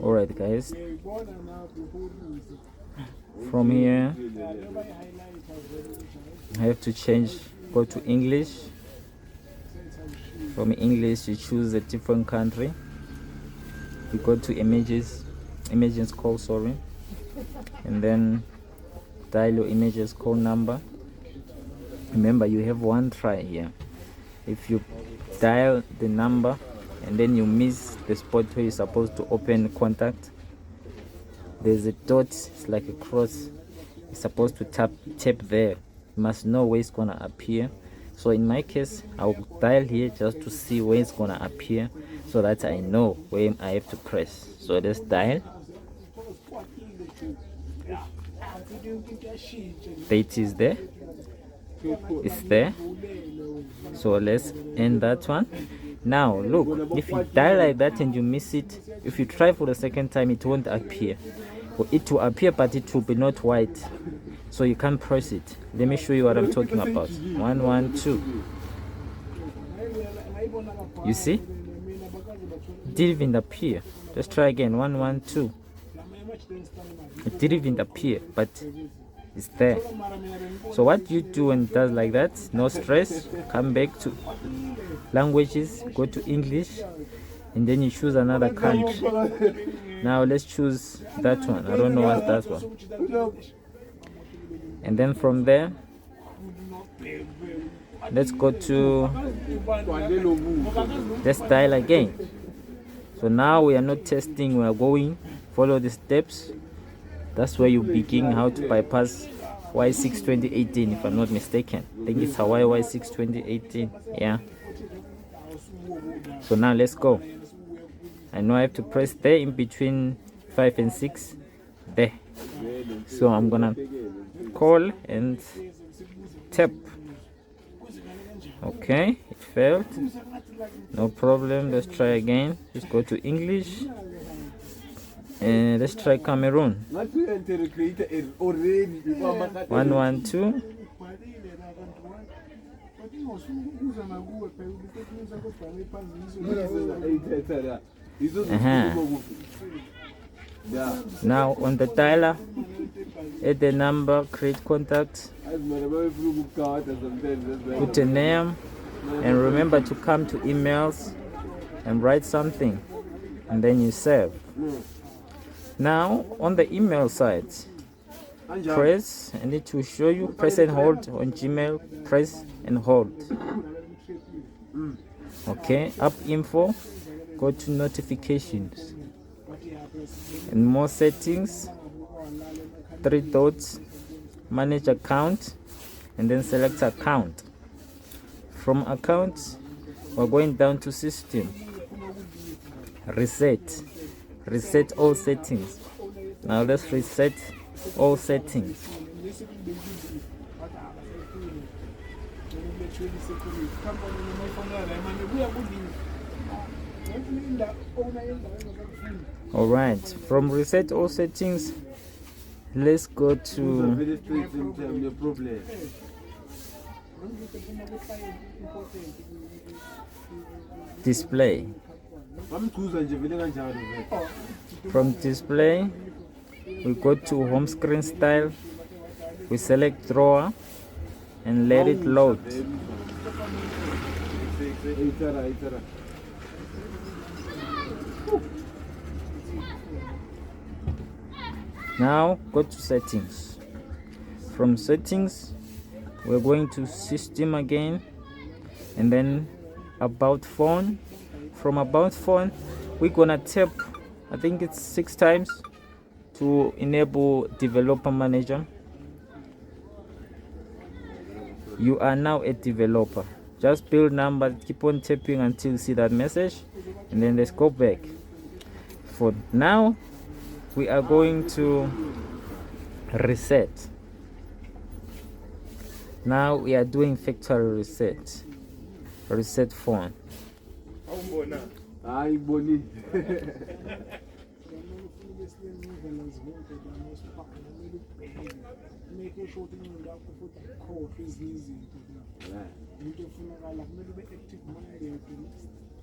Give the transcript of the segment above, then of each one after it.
Alright guys, from here I have to change, go to English. From English you choose a different country, you go to emergency call, sorry, and then dial your emergency call number. Remember, you have one try here. If you dial the number and then you miss the spot where you're supposed to open contact, there's a dot, it's like a cross, you're supposed to tap there. You must know where it's gonna appear. So in my case, I'll dial here just to see where it's gonna appear, so that I know where I have to press. So let's dial. Date is there, it's there. So let's end that one. Now look, if you dial like that and you miss it, if you try for the second time, it won't appear. Or it will appear, but it will be not white, so you can't press it. Let me show you what I'm talking about. 112. You see, it didn't even appear. Let's try again. 112. It didn't even appear, but it's there. So what you do when it does like that, no stress, come back to languages, go to English, and then you choose another country. Now let's choose that one. I don't know what's that one. And then from there, let's go to, let's dial again. So now we are not testing, we are going, follow the steps. That's where you begin how to bypass Y6 2018, if I'm not mistaken. I think it's Huawei Y6 2018. Yeah. So now let's go. I know I have to press there in between 5 and 6 there. So I'm gonna call and tap. Okay, it failed. No problem. Let's try again. Just go to English. And let's try Cameroon. 112. Now on the dialer, add the number, create contact, put a name, and remember to come to emails and write something, and then you save. Now on the email side, press, I need to show you, press and hold on Gmail, press and hold. Okay, app info, go to notifications and more settings, 3 dots, manage account, and then select account. From account, we're going down to system, reset all settings. Now let's reset all settings. All right, from reset all settings, let's go to display. From display, we go to home screen style, we select drawer and let it load. Now go to settings. From settings, we're going to system again, and then about phone. From about phone, we're gonna tap, I think it's 6 times to enable developer manager. You are now a developer. Just build number, keep on tapping until you see that message, and then let's go back. For now, we are going to reset. Now we are doing factory reset phone.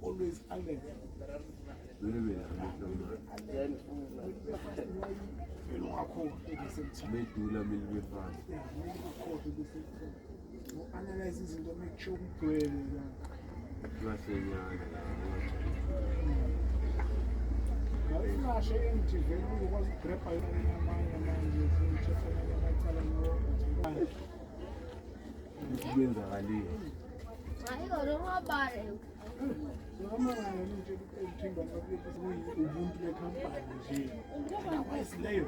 always alert. Analyze izinto make sure ugcwele la. Now ingasho empty vele ukwazi ugrabha yona amanye manje ucheck amacala nawo. Kwenzakalile. Hayi ngoma bare. Noma ngani nje uthimba ukuthi ubuntu becompany nje. Awayisi leyo.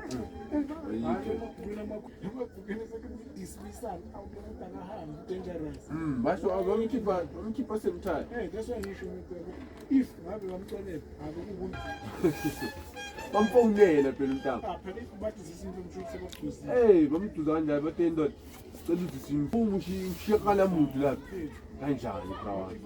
Hayi ukubona amakubukene sekudismissal awubona ngahamba dangerous. Basho abamkhipha semthali. That's why ngisho ukuthi if ngabe bamxolele akubuntu. Bamfonela phela umntana. Phela bathi sisinto mshuthi sebaphuzi. Bamduza kanjani bathi indoda cela ukuthi simfume ushiyakala muntu lapha. Kanjani brawani?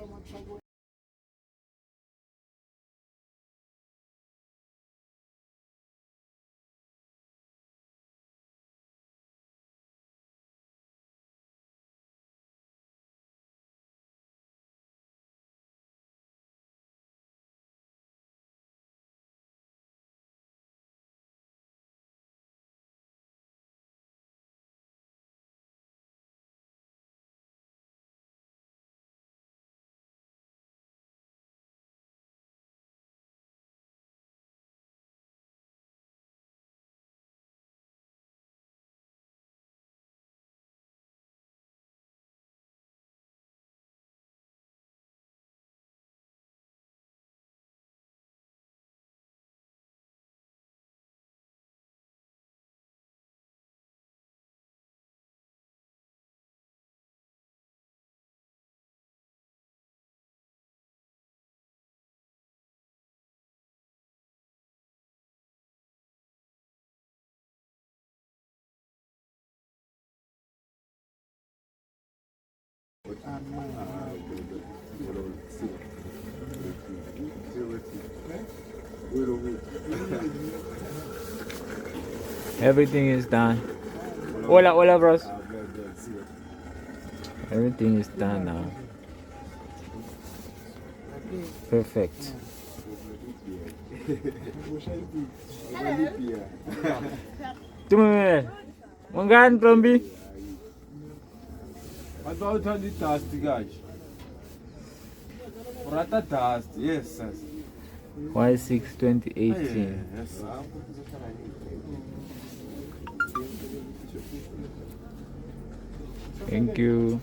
Everything is done. Hola, bros. Everything is done now. Perfect. Tume. Mangani Plombi? What about the dust, guys? Rata dust, yes, sir. Y6 2018. Yes, sir. Thank you.